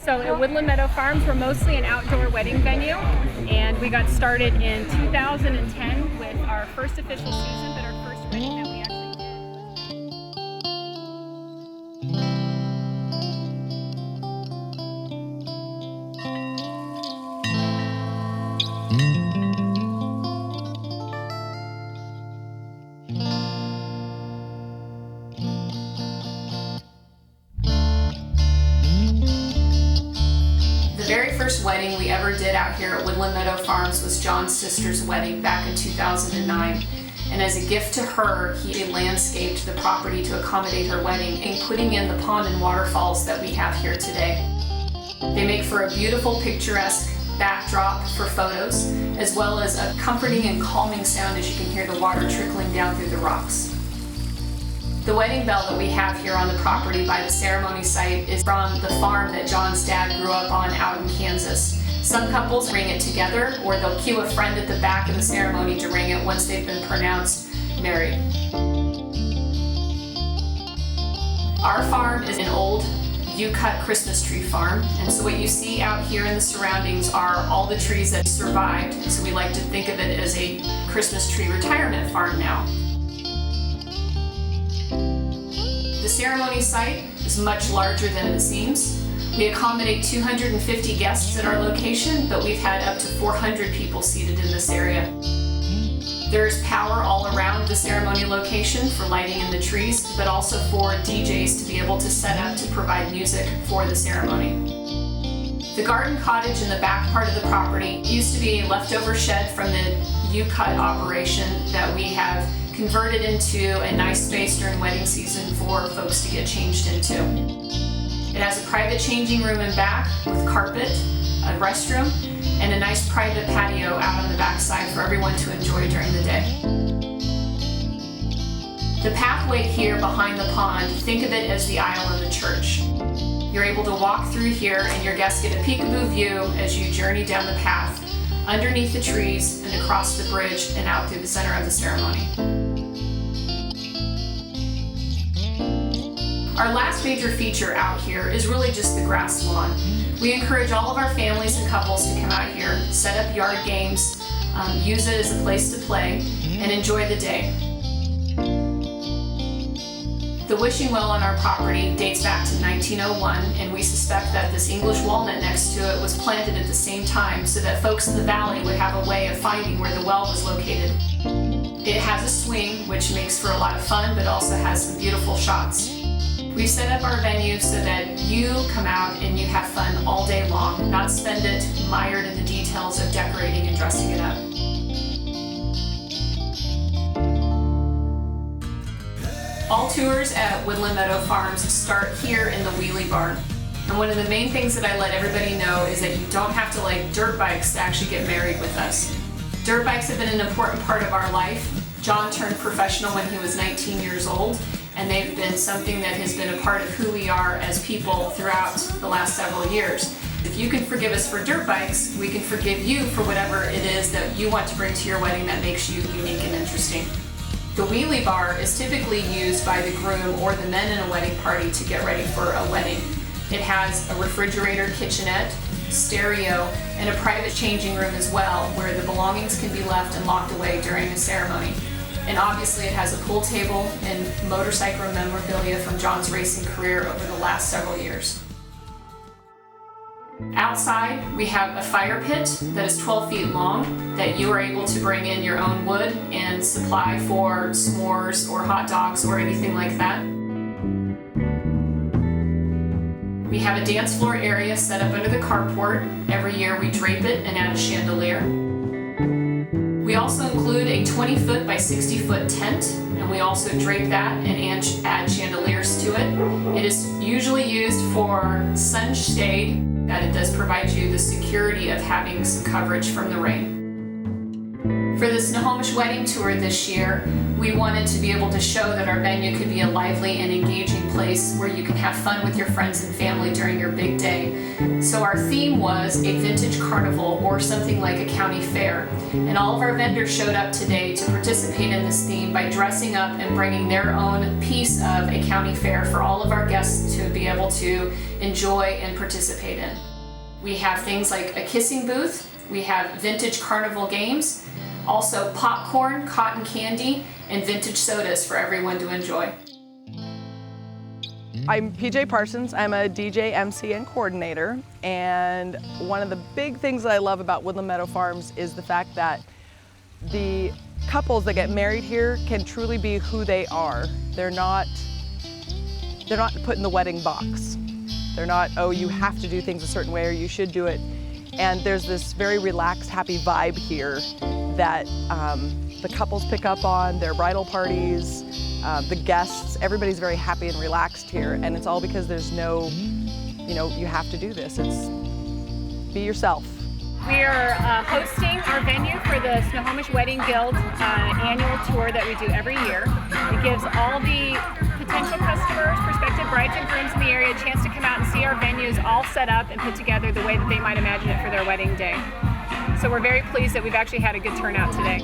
So at Woodland Meadow Farms, we're mostly an outdoor wedding venue, and we got started in 2010 with our first official season, but our first wedding that we actually The very first wedding we ever did out here at Woodland Meadow Farms was John's sister's wedding back in 2009. And as a gift to her, he landscaped the property to accommodate her wedding, including in the pond and waterfalls that we have here today. They make for a beautiful, picturesque backdrop for photos, as well as a comforting and calming sound as you can hear the water trickling down through the rocks. The wedding bell that we have here on the property by the ceremony site is from the farm that John's dad grew up on out in Kansas. Some couples ring it together, or they'll cue a friend at the back of the ceremony to ring it once they've been pronounced married. Our farm is an old U-cut Christmas tree farm, and so what you see out here in the surroundings are all the trees that survived, so we like to think of it as a Christmas tree retirement farm now. The ceremony site is much larger than it seems. We accommodate 250 guests at our location, but we've had up to 400 people seated in this area. There's power all around the ceremony location for lighting in the trees, but also for DJs to be able to set up to provide music for the ceremony. The garden cottage in the back part of the property used to be a leftover shed from the U-cut operation that we have converted into a nice space during wedding season for folks to get changed into. It has a private changing room in back with carpet, a restroom, and a nice private patio out on the backside for everyone to enjoy during the day. The pathway here behind the pond, think of it as the aisle in the church. You're able to walk through here and your guests get a peekaboo view as you journey down the path, underneath the trees and across the bridge and out through the center of the ceremony. Our last major feature out here is really just the grass lawn. We encourage all of our families and couples to come out here, set up yard games, use it as a place to play, and enjoy the day. The wishing well on our property dates back to 1901, and we suspect that this English walnut next to it was planted at the same time so that folks in the valley would have a way of finding where the well was located. It has a swing, which makes for a lot of fun, but also has some beautiful shots. We've set up our venue so that you come out and you have fun all day long, not spend it mired in the details of decorating and dressing it up. All tours at Woodland Meadow Farms start here in the wheelie barn. And one of the main things that I let everybody know is that you don't have to like dirt bikes to actually get married with us. Dirt bikes have been an important part of our life. John turned professional when he was 19 years old, and they've been something that has been a part of who we are as people throughout the last several years. If you can forgive us for dirt bikes, we can forgive you for whatever it is that you want to bring to your wedding that makes you unique and interesting. The wheelie bar is typically used by the groom or the men in a wedding party to get ready for a wedding. It has a refrigerator, kitchenette, stereo, and a private changing room as well, where the belongings can be left and locked away during a ceremony. And obviously it has a pool table and motorcycle memorabilia from John's racing career over the last several years. Outside, we have a fire pit that is 12 feet long that you are able to bring in your own wood and supply for s'mores or hot dogs or anything like that. We have a dance floor area set up under the carport. Every year we drape it and add a chandelier. We also include a 20-foot by 60-foot tent, and we also drape that and add chandeliers to it. It is usually used for sunshade, that it does provide you the security of having some coverage from the rain. For the Snohomish Wedding Tour this year, we wanted to be able to show that our venue could be a lively and engaging place where you can have fun with your friends and family during your big day. So our theme was a vintage carnival or something like a county fair. And all of our vendors showed up today to participate in this theme by dressing up and bringing their own piece of a county fair for all of our guests to be able to enjoy and participate in. We have things like a kissing booth, we have vintage carnival games, also popcorn, cotton candy, and vintage sodas for everyone to enjoy. I'm PJ Parsons. I'm a DJ, MC, and coordinator. And one of the big things that I love about Woodland Meadow Farms is the fact that the couples that get married here can truly be who they are. They're not put in the wedding box. They're not, oh, you have to do things a certain way or you should do it. And there's this very relaxed, happy vibe here that the couples pick up on, their bridal parties, the guests, everybody's very happy and relaxed here, and it's all because there's no, you have to do this. It's be yourself. We are hosting our venue for the Snohomish Wedding Guild annual tour that we do every year. It gives all the potential customers, prospective brides and grooms in the area a chance to come out and see our venues all set up and put together the way that they might imagine it for their wedding day. So we're very pleased that we've actually had a good turnout today.